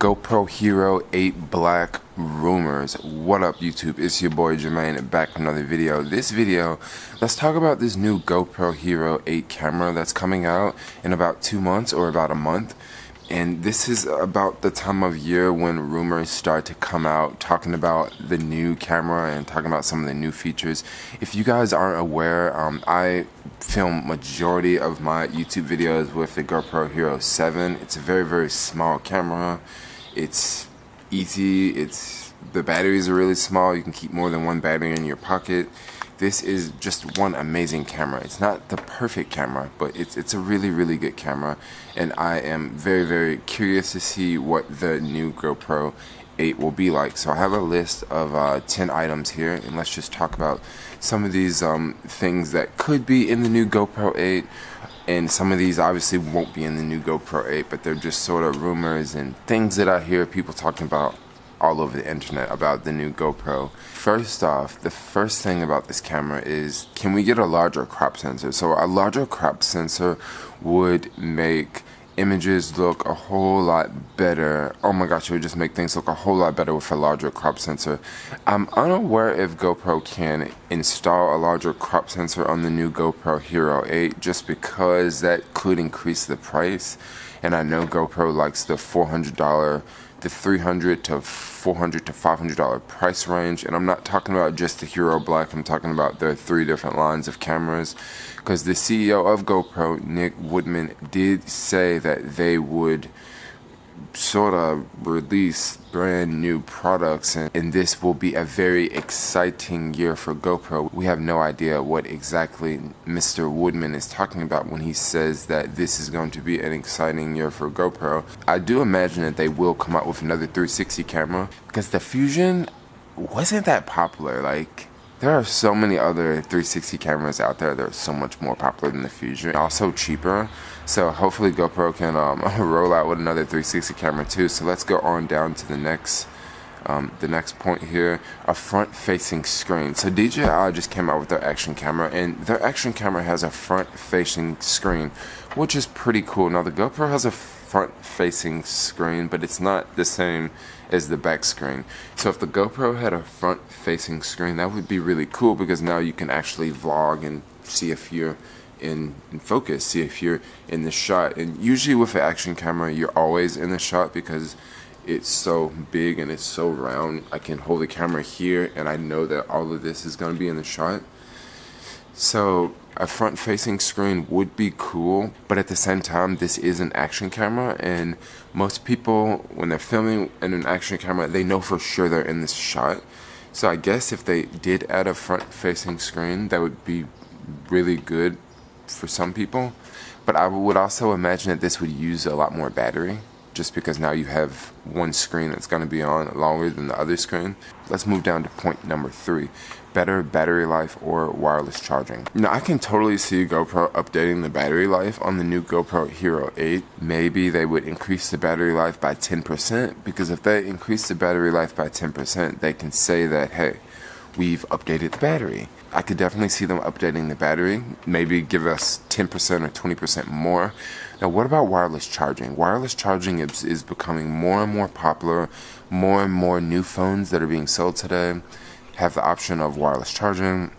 GoPro Hero 8 Black rumors. What up, YouTube? It's your boy Jermaine back with another video. This video, let's talk about this new GoPro Hero 8 camera that's coming out in about 2 months or about a month. And this is about the time of year when rumors start to come out talking about the new camera and talking about some of the new features. If you guys aren't aware, I film majority of my YouTube videos with the GoPro Hero 7. It's a very, very small camera. It's easy. The batteries are really small. You can keep more than one battery in your pocket. This is just one amazing camera. It's not the perfect camera, but it's a really, really good camera. And I am very, very curious to see what the new GoPro 8 will be like. So I have a list of 10 items here, and let's just talk about some of these things that could be in the new GoPro 8. And some of these obviously won't be in the new GoPro 8, but they're just sort of rumors and things that I hear people talking about all over the internet about the new GoPro. First off, the first thing about this camera is, can we get a larger crop sensor? So a larger crop sensor would make images look a whole lot better. Oh my gosh, it would just make things look a whole lot better with a larger crop sensor. I'm unaware if GoPro can install a larger crop sensor on the new GoPro Hero 8, just because that could increase the price. And I know GoPro likes the $400, the $300 to $400 to $500 price range, and I'm not talking about just the Hero Black. I'm talking about the 3 different lines of cameras, because the CEO of GoPro, Nick Woodman, did say that they would sort of release brand new products, and this will be a very exciting year for GoPro. We have no idea what exactly Mr. Woodman is talking about when he says that this is going to be an exciting year for GoPro. I do imagine that they will come out with another 360 camera, because the Fusion wasn't that popular. Like, there are so many other 360 cameras out there that are so much more popular than the Fusion, also cheaper. So hopefully GoPro can roll out with another 360 camera too. So let's go on down to the next point here, a front-facing screen. So DJI just came out with their action camera, and their action camera has a front-facing screen, which is pretty cool. Now the GoPro has a front-facing screen, but it's not the same as the back screen. So if the GoPro had a front-facing screen, that would be really cool, because now you can actually vlog and see if you're in focus, see if you're in the shot. And usually with an action camera, you're always in the shot because it's so big and it's so round. I can hold the camera here and I know that all of this is going to be in the shot. So a front-facing screen would be cool, but at the same time, this is an action camera, and most people, when they're filming in an action camera, they know for sure they're in this shot. So I guess if they did add a front-facing screen, that would be really good for some people. But I would also imagine that this would use a lot more battery, just because now you have one screen that's going to be on longer than the other screen. Let's move down to point number 3. Better battery life or wireless charging. Now, I can totally see GoPro updating the battery life on the new GoPro Hero 8. Maybe they would increase the battery life by 10%, because if they increase the battery life by 10%, they can say that, hey, we've updated the battery. I could definitely see them updating the battery, maybe give us 10% or 20% more. Now, what about wireless charging? Wireless charging is becoming more and more popular. More and more new phones that are being sold today have the option of wireless charging.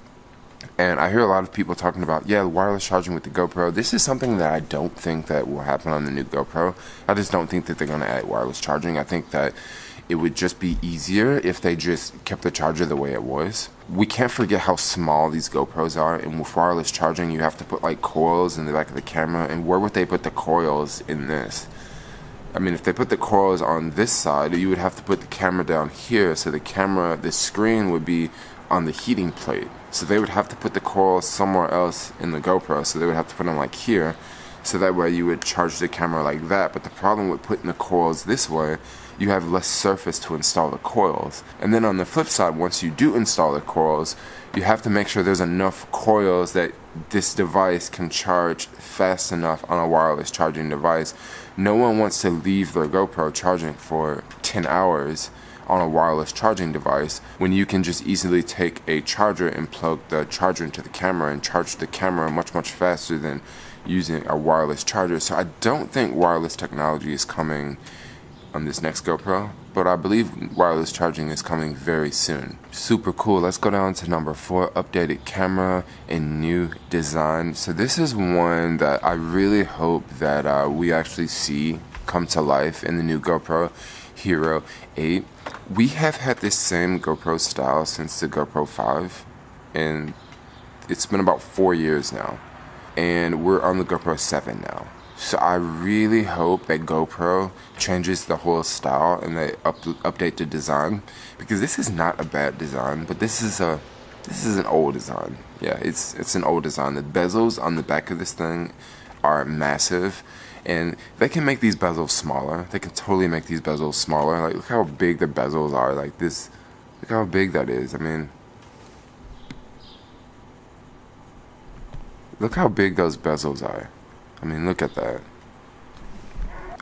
And I hear a lot of people talking about, yeah, wireless charging with the GoPro. This is something that I don't think that will happen on the new GoPro. I just don't think that they're going to add wireless charging. I think that it would just be easier if they just kept the charger the way it was. We can't forget how small these GoPros are, and with wireless charging, you have to put like coils in the back of the camera, and where would they put the coils in this? I mean, if they put the coils on this side, you would have to put the camera down here, so the screen would be on the heating plate. So they would have to put the coils somewhere else in the GoPro, so they would have to put them like here, so that way you would charge the camera like that. But the problem with putting the coils this way, you have less surface to install the coils. And then on the flip side, once you do install the coils, you have to make sure there's enough coils that this device can charge fast enough on a wireless charging device. No one wants to leave their GoPro charging for 10 hours on a wireless charging device when you can just easily take a charger and plug the charger into the camera and charge the camera much faster than using a wireless charger. So I don't think wireless technology is coming on this next GoPro, but I believe wireless charging is coming very soon. Super cool. Let's go down to number 4, updated camera and new design. So this is one that I really hope that we actually see come to life in the new GoPro Hero 8. We have had this same GoPro style since the GoPro 5, and it's been about 4 years now, and we're on the GoPro 7 now. So I really hope that GoPro changes the whole style and they update the design, because this is not a bad design, but this is an old design. Yeah, it's an old design. The bezels on the back of this thing are massive, and they can make these bezels smaller. They can totally make these bezels smaller. Like, look how big the bezels are. Like this, look how big that is. I mean, look how big those bezels are. I mean, look at that.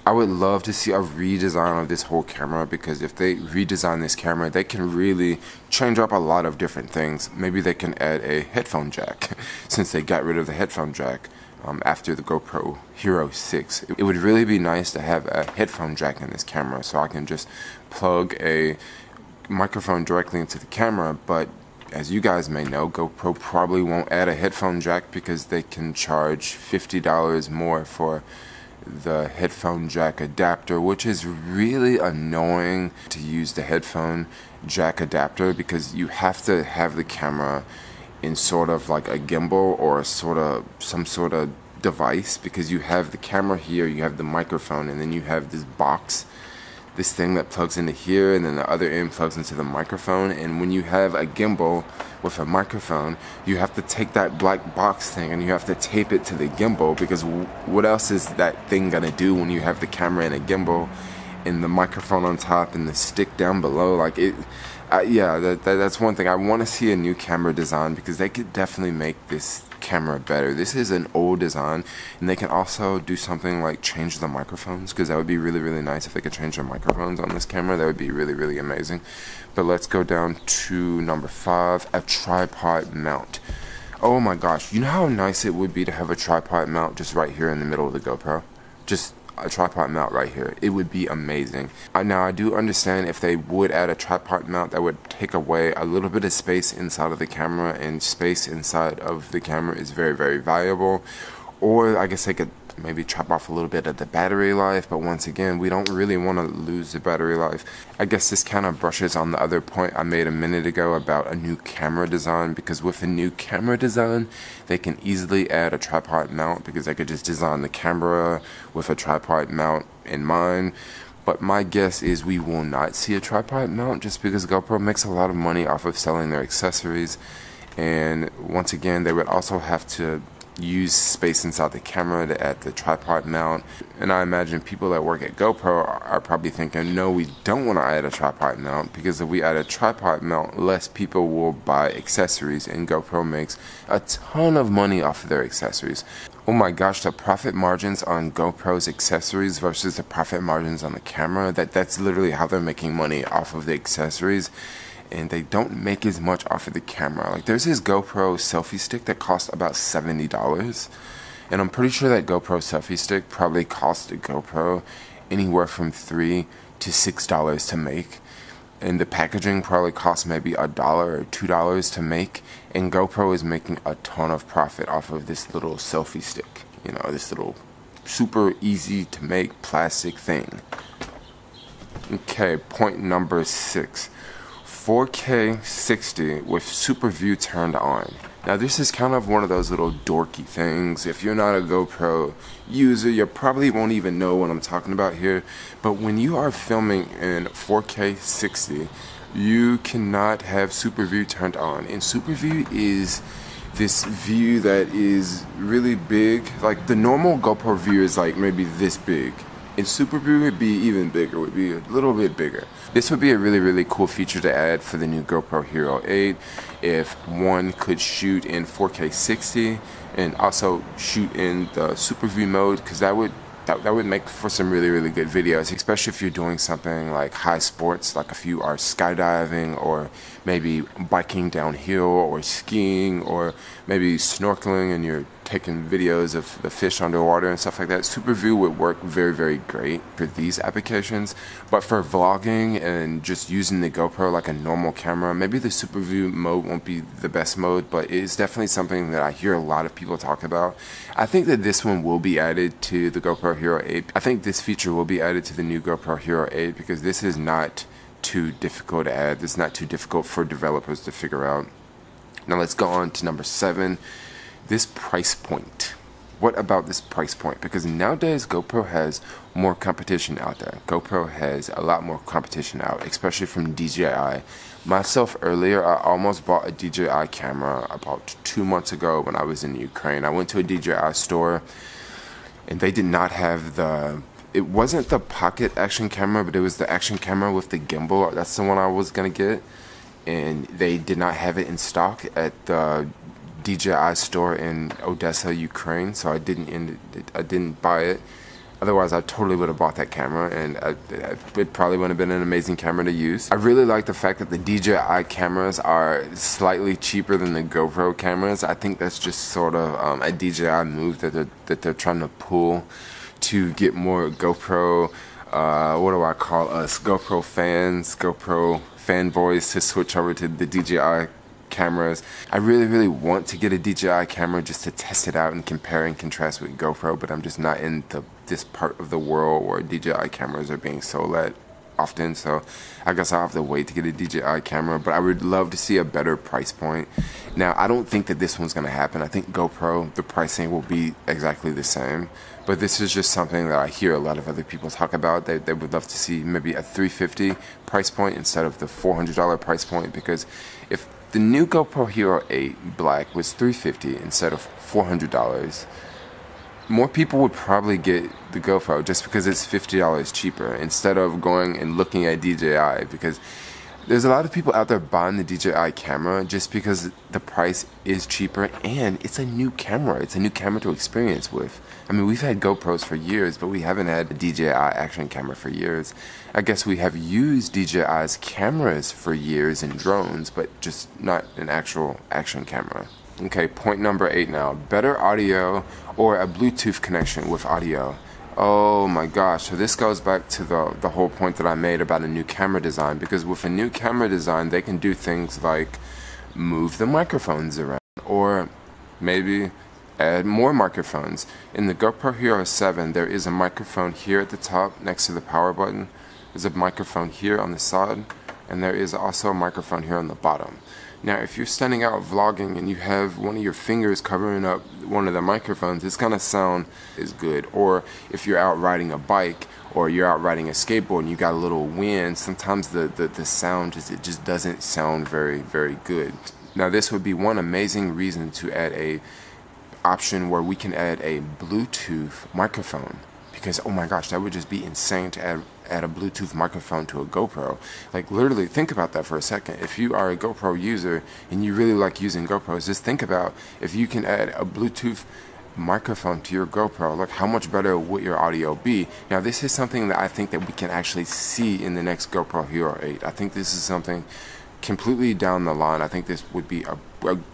I would love to see a redesign of this whole camera, because if they redesign this camera, they can really change up a lot of different things. Maybe they can add a headphone jack, since they got rid of the headphone jack after the GoPro Hero 6. It would really be nice to have a headphone jack in this camera, so I can just plug a microphone directly into the camera. But as you guys may know, GoPro probably won't add a headphone jack because they can charge $50 more for the headphone jack adapter, which is really annoying to use the headphone jack adapter, because you have to have the camera in sort of like a gimbal or some sort of device, because you have the camera here, you have the microphone, and then you have this box, this thing that plugs into here, and then the other end plugs into the microphone. And when you have a gimbal with a microphone, you have to take that black box thing and you have to tape it to the gimbal, because what else is that thing gonna do when you have the camera and a gimbal and the microphone on top and the stick down below? Like yeah, that's one thing. I want to see a new camera design, because they could definitely make this camera better. This is an old design, and they can also do something like change the microphones, because that would be really, really nice if they could change the microphones on this camera. That would be really, really amazing. But let's go down to number 5, a tripod mount. Oh my gosh, you know how nice it would be to have a tripod mount just right here in the middle of the GoPro? Just a tripod mount right here. It would be amazing. Now, I do understand if they would add a tripod mount, that would take away a little bit of space inside of the camera, and space inside of the camera is very, very valuable. Or I guess they could maybe chop off a little bit of the battery life, but once again, we don't really want to lose the battery life. I guess this kind of brushes on the other point I made a minute ago about a new camera design, because with a new camera design, they can easily add a tripod mount, because they could just design the camera with a tripod mount in mind. But my guess is we will not see a tripod mount, just because GoPro makes a lot of money off of selling their accessories. And once again, they would also have to use space inside the camera to add the tripod mount. And I imagine people that work at GoPro are probably thinking, no, we don't want to add a tripod mount, because if we add a tripod mount, less people will buy accessories, and GoPro makes a ton of money off of their accessories. Oh my gosh, the profit margins on GoPro's accessories versus the profit margins on the camera, that's literally how they're making money off of the accessories. And they don't make as much off of the camera. Like, there's this GoPro selfie stick that costs about $70, and I'm pretty sure that GoPro selfie stick probably cost a GoPro anywhere from $3 to $6 to make, and the packaging probably costs maybe $1 or $2 to make, and GoPro is making a ton of profit off of this little selfie stick. You know, this little super easy to make plastic thing. Okay, point number 6. 4K 60 with Superview turned on. Now, this is kind of one of those little dorky things. If you're not a GoPro user, you probably won't even know what I'm talking about here. But when you are filming in 4K 60, you cannot have Superview turned on. And Superview is this view that is really big. Like, the normal GoPro view is like maybe this big. And Superview would be even bigger, would be a little bit bigger. This would be a really, really cool feature to add for the new GoPro Hero 8, if one could shoot in 4K 60 and also shoot in the Superview mode, because that would make for some really, really good videos, especially if you're doing something like high sports, like if you are skydiving, or maybe biking downhill, or skiing, or maybe snorkeling, and you're taking videos of the fish underwater and stuff like that, Superview would work very, very great for these applications. But for vlogging and just using the GoPro like a normal camera, maybe the Superview mode won't be the best mode, but it's definitely something that I hear a lot of people talk about. I think that this one will be added to the GoPro Hero 8. I think this feature will be added to the new GoPro Hero 8 because this is not too difficult to add. It's not too difficult for developers to figure out. Now let's go on to number 7. This price point. What about this price point? Because nowadays GoPro has more competition out there. GoPro has a lot more competition out, especially from DJI. Myself earlier, I almost bought a DJI camera about 2 months ago when I was in Ukraine. I went to a DJI store and they did not have it wasn't the pocket action camera, but it was the action camera with the gimbal. That's the one I was gonna get, and they did not have it in stock at the DJI store in Odessa, Ukraine, so I didn't buy it. Otherwise, I totally would have bought that camera, and it probably would have been an amazing camera to use. I really like the fact that the DJI cameras are slightly cheaper than the GoPro cameras. I think that's just sort of a DJI move that they're trying to pull to get more GoPro, what do I call us, GoPro fans, GoPro fanboys to switch over to the DJI cameras. I really want to get a DJI camera just to test it out and compare and contrast with GoPro, but I'm just not in this part of the world where DJI cameras are being sold at often, so I guess I'll have to wait to get a DJI camera, but I would love to see a better price point. Now, I don't think that this one's going to happen. I think GoPro, the pricing will be exactly the same, but this is just something that I hear a lot of other people talk about. They would love to see maybe a $350 price point instead of the $400 price point, because if the new GoPro Hero 8 Black was $350 instead of $400, more people would probably get the GoPro just because it's $50 cheaper instead of going and looking at DJI, because there's a lot of people out there buying the DJI camera just because the price is cheaper and it's a new camera. It's a new camera to experience with. I mean, we've had GoPros for years, but we haven't had a DJI action camera for years. I guess we have used DJI's cameras for years in drones, but just not an actual action camera. Okay, point number 8 now. Better audio or a Bluetooth connection with audio. Oh my gosh, so this goes back to the whole point that I made about a new camera design, because with a new camera design, they can do things like move the microphones around, or maybe add more microphones. In the GoPro Hero 7, there is a microphone here at the top next to the power button. There's a microphone here on the side, and there is also a microphone here on the bottom. Now, if you're standing out vlogging and you have one of your fingers covering up one of the microphones, it's gonna sound as good. Or if you're out riding a bike or you're out riding a skateboard and you got a little wind, sometimes the sound just doesn't sound very, very good. Now, this would be one amazing reason to add a option where we can add a Bluetooth microphone, because oh my gosh, that would just be insane to add a Bluetooth microphone to a GoPro. Like, literally think about that for a second. If you are a GoPro user and you really like using GoPros, just think about if you can add a Bluetooth microphone to your GoPro, like how much better would your audio be? Now, this is something that I think that we can actually see in the next GoPro Hero 8. I think this is something completely down the line. I think this would be a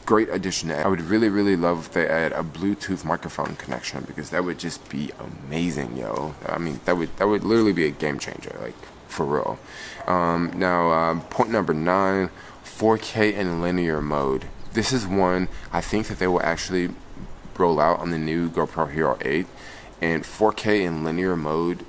great addition. I would really love if they add a Bluetooth microphone connection, because that would just be amazing, yo. I mean, that would literally be a game changer, like, for real. Now, point number 9, 4K in linear mode. This is one I think that they will actually roll out on the new GoPro Hero 8, and 4K in linear mode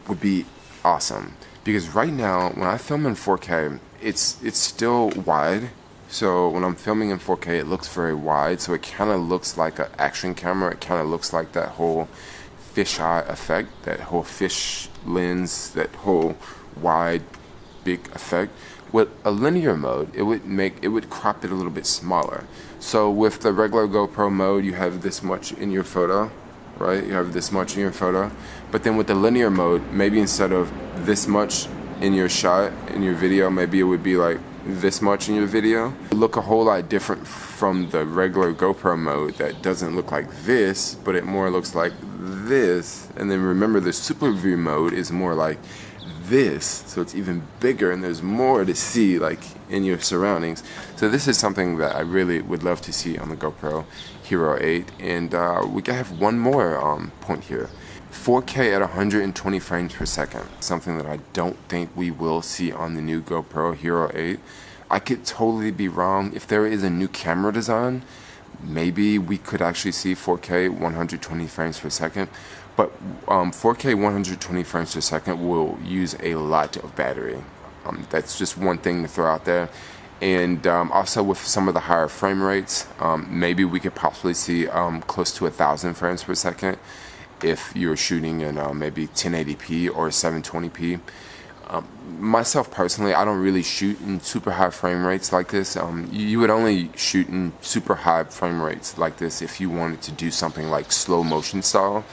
would be awesome, because right now when I film in 4K, it's still wide. So when I'm filming in 4K, it looks very wide, so it kind of looks like an action camera. It kind of looks like that whole fisheye effect, that whole fish lens, that whole wide, big effect. With a linear mode, it would crop it a little bit smaller. So with the regular GoPro mode, you have this much in your photo, right? You have this much in your photo. But then with the linear mode, maybe instead of this much in your shot, in your video, maybe it would be like this much in your video. It look a whole lot different from the regular GoPro mode that doesn't look like this, but it more looks like this. And then remember, the Superview mode is more like this, so it's even bigger and there's more to see like in your surroundings. So this is something that I really would love to see on the GoPro Hero 8. And we have one more point here. 4K at 120 frames per second, something that I don't think we will see on the new GoPro Hero 8. I could totally be wrong. If there is a new camera design, maybe we could actually see 4K 120 frames per second. But 4K 120 frames per second will use a lot of battery. That's just one thing to throw out there. And also with some of the higher frame rates, maybe we could possibly see close to 1,000 frames per second if you're shooting in maybe 1080p or 720p. Myself personally, I don't really shoot in super high frame rates like this. You would only shoot in super high frame rates like this if you wanted to do something like slow motion style.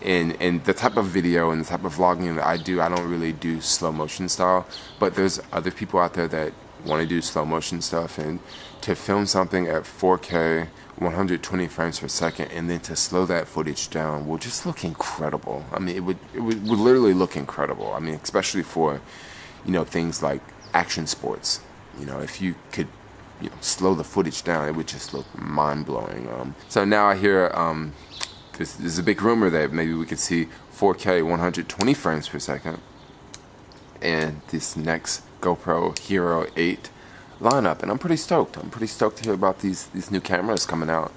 And the type of video and the type of vlogging that I do, I don't really do slow motion style. But there's other people out there that want to do slow motion stuff, and to film something at 4K 120 frames per second and then to slow that footage down will just look incredible. I mean, it would literally look incredible. I mean, especially for, you know, things like action sports. You know, if you could, you know, slow the footage down, it would just look mind-blowing. So now I hear there's a big rumor that maybe we could see 4K 120 frames per second and this next GoPro Hero 8 lineup, and I'm pretty stoked. I'm pretty stoked to hear about these new cameras coming out.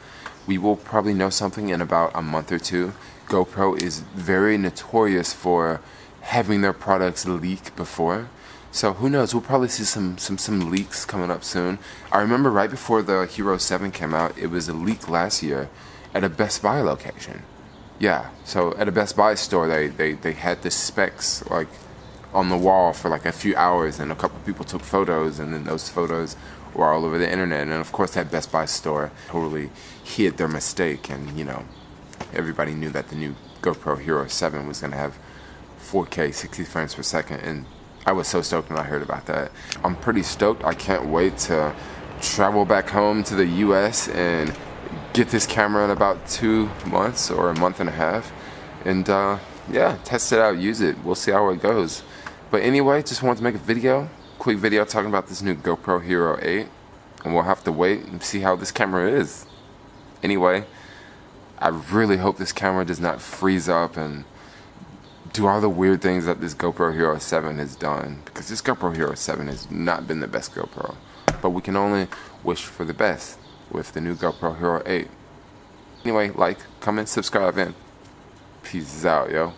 We will probably know something in about a month or two. GoPro is very notorious for having their products leak before, so who knows? We'll probably see some leaks coming up soon. I remember right before the Hero 7 came out, it was a leak last year at a Best Buy location. Yeah, so at a Best Buy store, they had the specs like on the wall for like a few hours, and a couple people took photos, and then those photos were all over the internet. And of course that Best Buy store totally hid their mistake, and you know, everybody knew that the new GoPro Hero 7 was gonna have 4K 60 frames per second, and I was so stoked when I heard about that. I'm pretty stoked. I can't wait to travel back home to the US and get this camera in about 2 months or a month and a half, and yeah, test it out, use it. We'll see how it goes. But anyway, just wanted to make a quick video talking about this new GoPro Hero 8, and we'll have to wait and see how this camera is. Anyway, I really hope this camera does not freeze up and do all the weird things that this GoPro Hero 7 has done, because this GoPro Hero 7 has not been the best GoPro. But we can only wish for the best with the new GoPro Hero 8. Anyway, like, comment, subscribe, and peace out, yo.